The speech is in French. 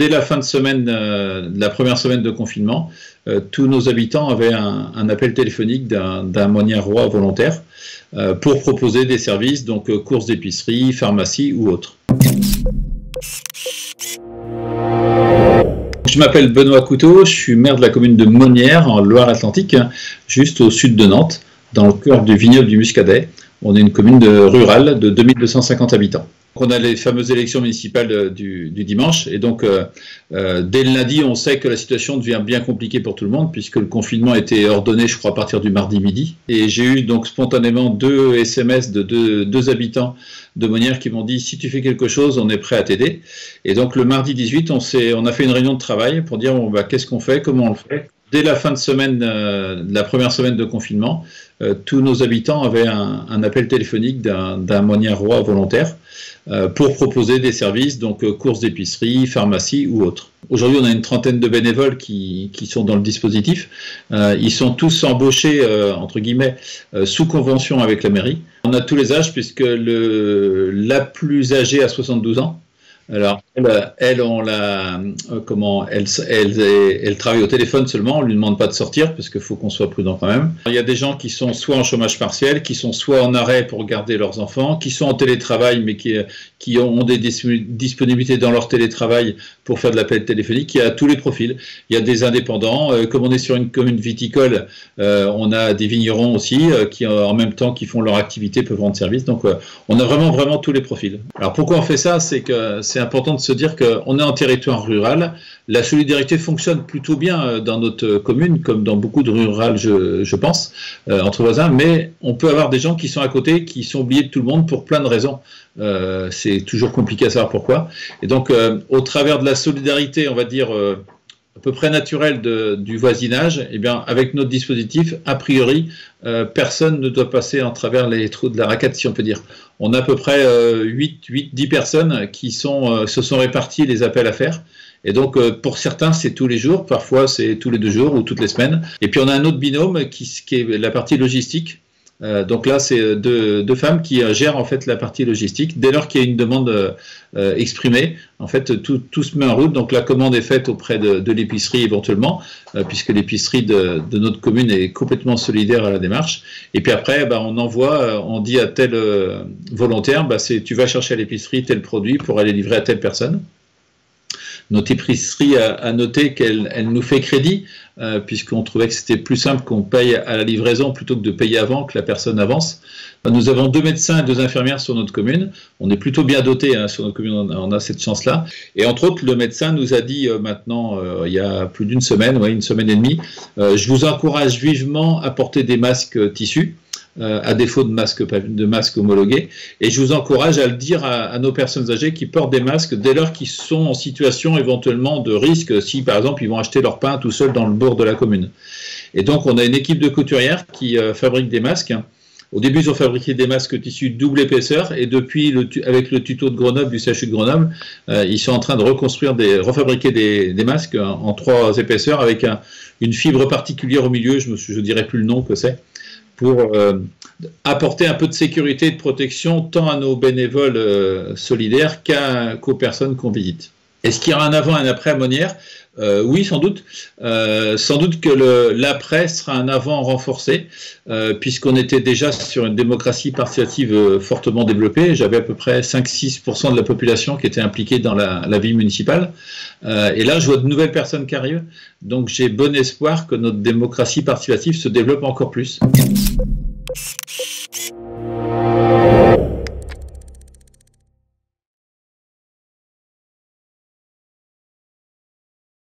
Dès la fin de semaine, de la première semaine de confinement, tous nos habitants avaient un appel téléphonique d'un Monnier-Roi volontaire pour proposer des services, donc courses d'épicerie, pharmacie ou autres. Je m'appelle Benoît Couteau, je suis maire de la commune de Monnières en Loire-Atlantique, juste au sud de Nantes, dans le cœur du vignoble du Muscadet. On est une commune rurale de 2250 habitants. On a les fameuses élections municipales du dimanche et donc dès le lundi on sait que la situation devient bien compliquée pour tout le monde puisque le confinement a été ordonné je crois à partir du mardi midi et j'ai eu donc spontanément deux SMS de deux habitants de Monnières qui m'ont dit si tu fais quelque chose on est prêt à t'aider et donc le mardi 18 on a fait une réunion de travail pour dire bon, bah, qu'est-ce qu'on fait, comment on le fait. Dès la fin de semaine, de la première semaine de confinement, tous nos habitants avaient un appel téléphonique d'un Monnier-Roi volontaire pour proposer des services, donc courses d'épicerie, pharmacie ou autres. Aujourd'hui, on a une trentaine de bénévoles qui sont dans le dispositif. Ils sont tous embauchés, entre guillemets, sous convention avec la mairie. On a tous les âges puisque la plus âgée a 72 ans. Alors, elle travaille au téléphone seulement, on ne lui demande pas de sortir parce qu'il faut qu'on soit prudent quand même. Il y a des gens qui sont soit en chômage partiel, qui sont soit en arrêt pour garder leurs enfants, qui sont en télétravail mais qui ont des disponibilités dans leur télétravail pour faire de l'appel téléphonique. Il y a tous les profils. Il y a des indépendants. Comme on est sur une commune viticole, on a des vignerons aussi qui en même temps qui font leur activité peuvent rendre service. Donc on a vraiment tous les profils. Alors pourquoi on fait ça? C'est que c'est important de se dire qu'on est en territoire rural. La solidarité fonctionne plutôt bien dans notre commune, comme dans beaucoup de rurales, je pense, entre voisins, mais on peut avoir des gens qui sont à côté, qui sont oubliés de tout le monde pour plein de raisons. C'est toujours compliqué à savoir pourquoi. Et donc, au travers de la solidarité, on va dire, à peu près naturelle du voisinage, eh bien, avec notre dispositif, a priori, personne ne doit passer en travers les trous de la raquette, si on peut dire. On a à peu près 10 personnes qui se sont réparties les appels à faire. Et donc, pour certains, c'est tous les jours, parfois c'est tous les 2 jours ou toutes les semaines. Et puis, on a un autre binôme qui est la partie logistique. Donc là, c'est deux femmes qui gèrent en fait la partie logistique. Dès lors qu'il y a une demande exprimée, en fait, tout se met en route. Donc la commande est faite auprès de l'épicerie éventuellement, puisque l'épicerie de notre commune est complètement solidaire à la démarche. Et puis après, bah, on envoie, on dit à tel volontaire, bah, tu vas chercher à l'épicerie tel produit pour aller livrer à telle personne. Notre épicerie a noté qu'elle nous fait crédit, puisqu'on trouvait que c'était plus simple qu'on paye à la livraison plutôt que de payer avant, que la personne avance. Nous avons 2 médecins et 2 infirmières sur notre commune. On est plutôt bien doté hein, sur notre commune, on a cette chance-là. Et entre autres, le médecin nous a dit maintenant, il y a plus d'une semaine, ouais, une semaine et demie, je vous encourage vivement à porter des masques tissus. À défaut de masques homologués. Et je vous encourage à le dire à nos personnes âgées qui portent des masques dès lors qu'ils sont en situation éventuellement de risque, si par exemple ils vont acheter leur pain tout seuls dans le bourg de la commune. Et donc on a une équipe de couturières qui fabrique des masques. Au début, ils ont fabriqué des masques tissus double épaisseur et depuis, avec le tuto de Grenoble, du CHU de Grenoble, ils sont en train de refabriquer des masques en 3 épaisseurs avec une fibre particulière au milieu, je dirais plus le nom que c'est, pour apporter un peu de sécurité et de protection tant à nos bénévoles solidaires qu'aux personnes qu'on visite. Est-ce qu'il y aura un avant et un après à Monnières? Oui, sans doute. Sans doute que l'après sera un avant renforcé, puisqu'on était déjà sur une démocratie participative fortement développée. J'avais à peu près 5-6% de la population qui était impliquée dans la vie municipale. Et là, je vois de nouvelles personnes qui arrivent. Donc j'ai bon espoir que notre démocratie participative se développe encore plus.